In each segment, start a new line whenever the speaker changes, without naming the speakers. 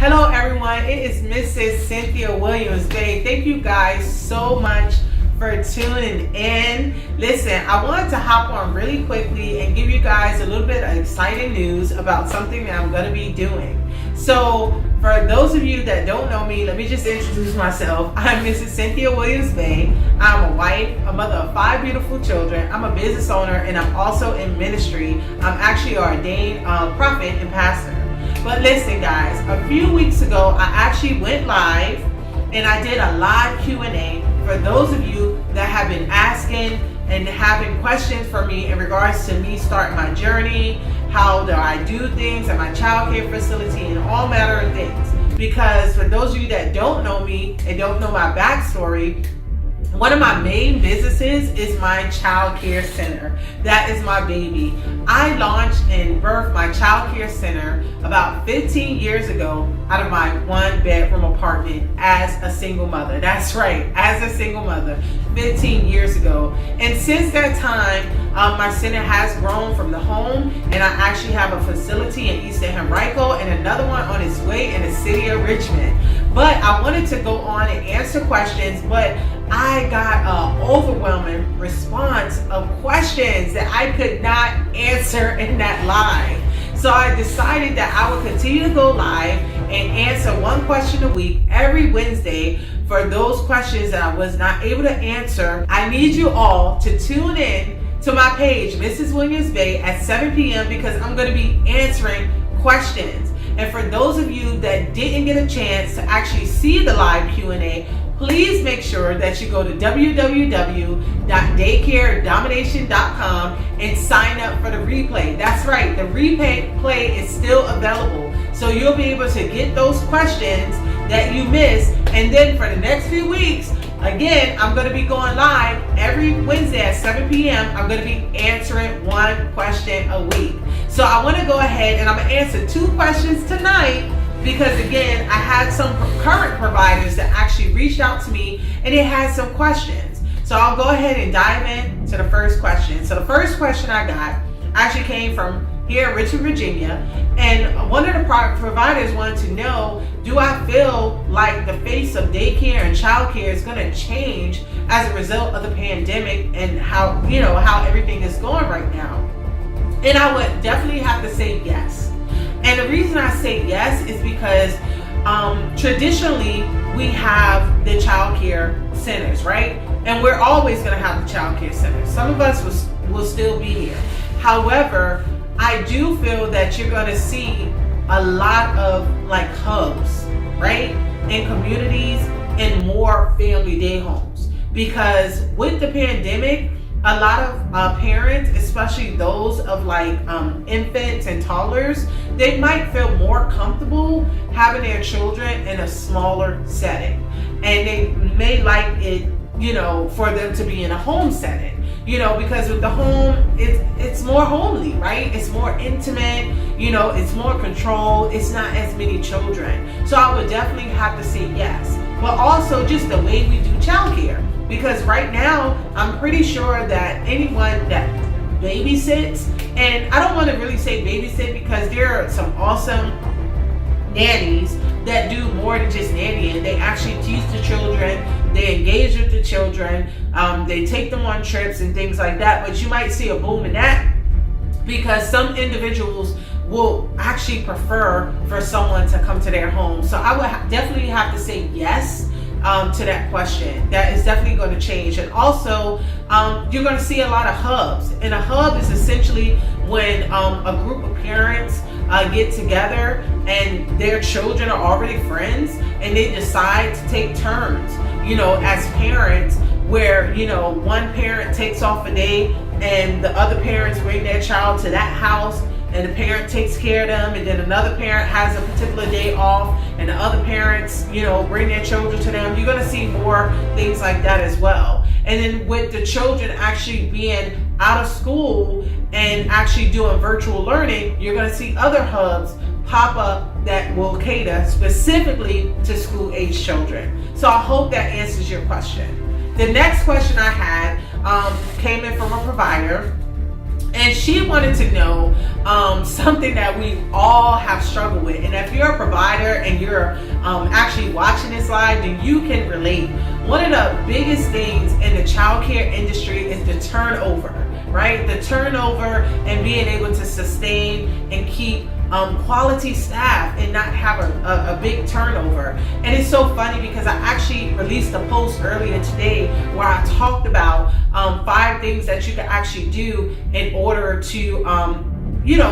Hello everyone, it is Mrs. Cynthia Williams-Bey. Thank you guys so much for tuning in. Listen, I wanted to hop on really quickly and give you guys a little bit of exciting news about something that I'm going to be doing. So for those of you that don't know me, let me just introduce myself. I'm Mrs. Cynthia Williams-Bey. I'm a wife, a mother of 5 beautiful children. I'm a business owner and I'm also in ministry. I'm actually an ordained prophet and pastor. But listen guys, a few weeks ago I actually went live and I did a live Q&A for those of you that have been asking and having questions for me in regards to me starting my journey, how do I do things at my childcare facility and all manner of things. Because for those of you that don't know me and don't know my backstory, one of my main businesses is my child care center. That is my baby. I launched and birthed my child care center about 15 years ago out of my 1-bedroom apartment as a single mother. That's right, as a single mother, 15 years ago. And since that time, my center has grown from the home, and I actually have a facility in East Henrico and another one on its way in the city of Richmond. But I wanted to go on and answer questions, but I got an overwhelming response of questions that I could not answer in that live. So I decided that I would continue to go live and answer one question a week every Wednesday for those questions that I was not able to answer. I need you all to tune in to my page, Mrs. Williams-Bey, at 7 p.m. because I'm going to be answering questions. And for those of you that didn't get a chance to actually see the live Q&A, please make sure that you go to www.daycaredomination.com and sign up for the replay. That's right, the replay is still available. So you'll be able to get those questions that you missed. And then for the next few weeks, again, I'm going to be going live every Wednesday at 7 p.m. I'm going to be answering one question a week. So I want to go ahead and I'm going to answer 2 questions tonight because, again, I had some current providers that actually reached out to me and they had some questions. So I'll go ahead and dive into the first question. So the first question I got actually came from here in Richmond, Virginia. And one of the providers wanted to know, do I feel like the face of daycare and childcare is going to change as a result of the pandemic and how everything is going right now? And I would definitely have to say yes. And the reason I say yes is because traditionally we have the childcare centers, right? And we're always going to have the childcare centers. Some of us will still be here. However, I do feel that you're going to see a lot of like hubs, right, in communities and more family day homes. Because with the pandemic, a lot of parents, especially those of like infants and toddlers, they might feel more comfortable having their children in a smaller setting. And they may like it, for them to be in a home setting. Because with the home, it's more homely, right? It's more intimate, it's more control. It's not as many children. So I would definitely have to say yes. But also just the way we do childcare. Because right now, I'm pretty sure that anyone that babysits, and I don't want to really say babysit because there are some awesome nannies that do more than just nannying. They actually teach the children, they engage with the children, they take them on trips and things like that. But you might see a boom in that because some individuals will actually prefer for someone to come to their home. So I would definitely have to say yes to that question. That is definitely going to change. And also, you're going to see a lot of hubs. And a hub is essentially when a group of parents get together and their children are already friends and they decide to take turns, as parents, where, one parent takes off a day and the other parents bring their child to that house and the parent takes care of them, and then another parent has a particular day off and the other parents, bring their children to them. You're going to see more things like that as well. And then with the children actually being out of school and actually doing virtual learning, you're going to see other hubs pop up that will cater specifically to school-age children. So I hope that answers your question. The next question I had came in from a provider And she wanted to know something that we all have struggled with. And if you're a provider and you're actually watching this live, then you can relate. One of the biggest things in the childcare industry is the turnover, right? The turnover and being able to sustain and keep quality staff and not have a big turnover. And it's so funny because I actually released a post earlier today where I talked about 5 things that you can actually do in order to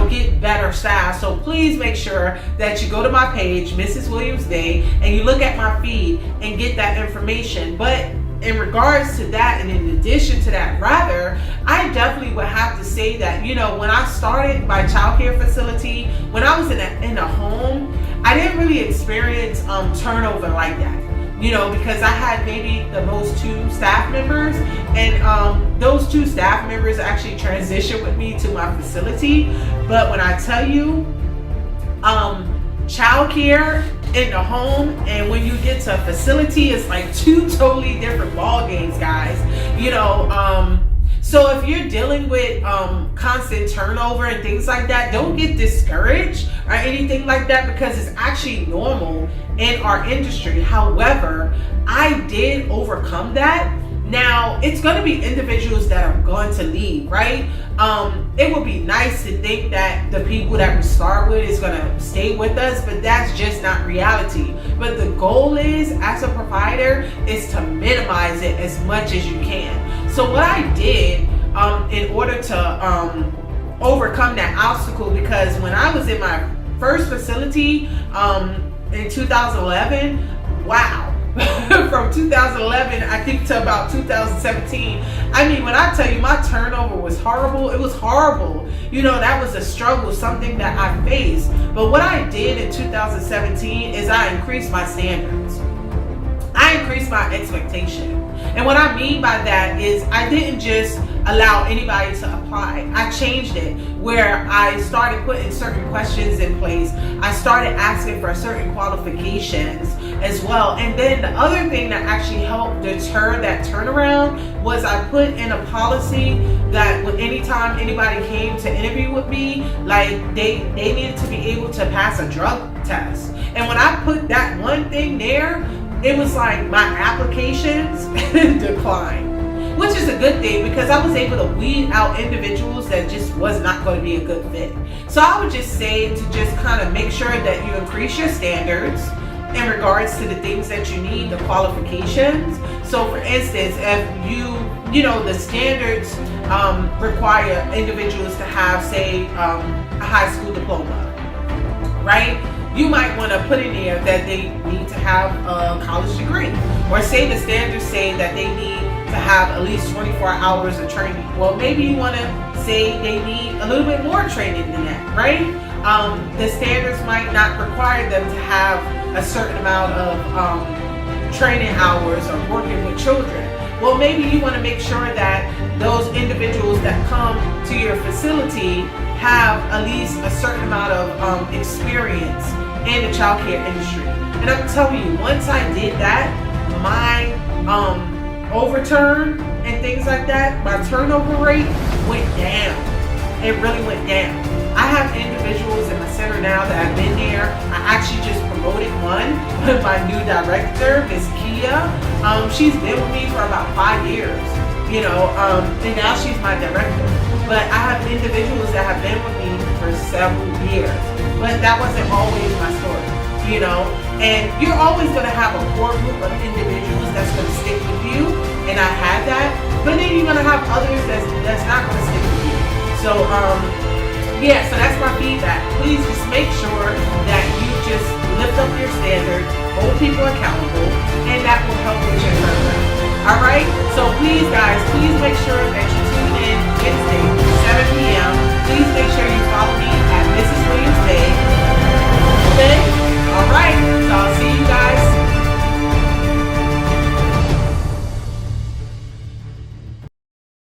get better staff. So please make sure that you go to my page, Mrs. Williams-Bey, and you look at my feed and get that information. But in regards to that, and in addition to that, rather, I definitely would have to say that, when I started my childcare facility, when I was in a home, I didn't really experience turnover like that. Because I had maybe the most 2 staff members, and those 2 staff members actually transitioned with me to my facility. But when I tell you, childcare in the home and when you get to a facility, it's like 2 totally different ball games, guys. So if you're dealing with constant turnover and things like that, don't get discouraged or anything like that, because it's actually normal in our industry. However, I did overcome that. Now, it's going to be individuals that are going to leave, right? It would be nice to think that the people that we start with is going to stay with us, but that's just not reality. But the goal is, as a provider, is to minimize it as much as you can. So what I did in order to overcome that obstacle, because when I was in my first facility in 2011, wow. From 2011, I think, to about 2017. I mean, when I tell you my turnover was horrible, it was horrible. That was a struggle, something that I faced. But what I did in 2017 is I increased my standards. I increased my expectation. And what I mean by that is I didn't just allow anybody to apply. I changed it, where I started putting certain questions in place. I started asking for certain qualifications as well. And then the other thing that actually helped deter that turnaround was I put in a policy that anytime anybody came to interview with me, like they needed to be able to pass a drug test. And when I put that one thing there, it was like my applications declined, which is a good thing, because I was able to weed out individuals that just was not going to be a good fit. So I would just say to just kind of make sure that you increase your standards in regards to the things that you need, the qualifications. So for instance, if the standards require individuals to have, say, a high school diploma, right? You might want to put in there that they need to have a college degree, or say the standards say that they need to have at least 24 hours of training. Well, maybe you want to say they need a little bit more training than that, right? The standards might not require them to have a certain amount of training hours or working with children. Well, maybe you want to make sure that those individuals that come to your facility have at least a certain amount of experience in the childcare industry. And I'm telling you, once I did that, my overturn and things like that, my turnover rate went down. It really went down. I have individuals in my center now that have been there. I actually just promoted one, my new director, Miss Kia. She's been with me for about 5 years, and now she's my director. But I have individuals that have been with me for several years. But that wasn't always my story, And you're always going to have a core group of individuals that's going to stick with you, and I had that. But then you're going to have others that's not going to stick with you. So, so that's my feedback. Please just make sure that you just lift up your standards, hold people accountable, and that will help with your turnaround. All right? So please, guys, please make sure that you tune in Wednesday, 7 p.m. Please make sure you follow me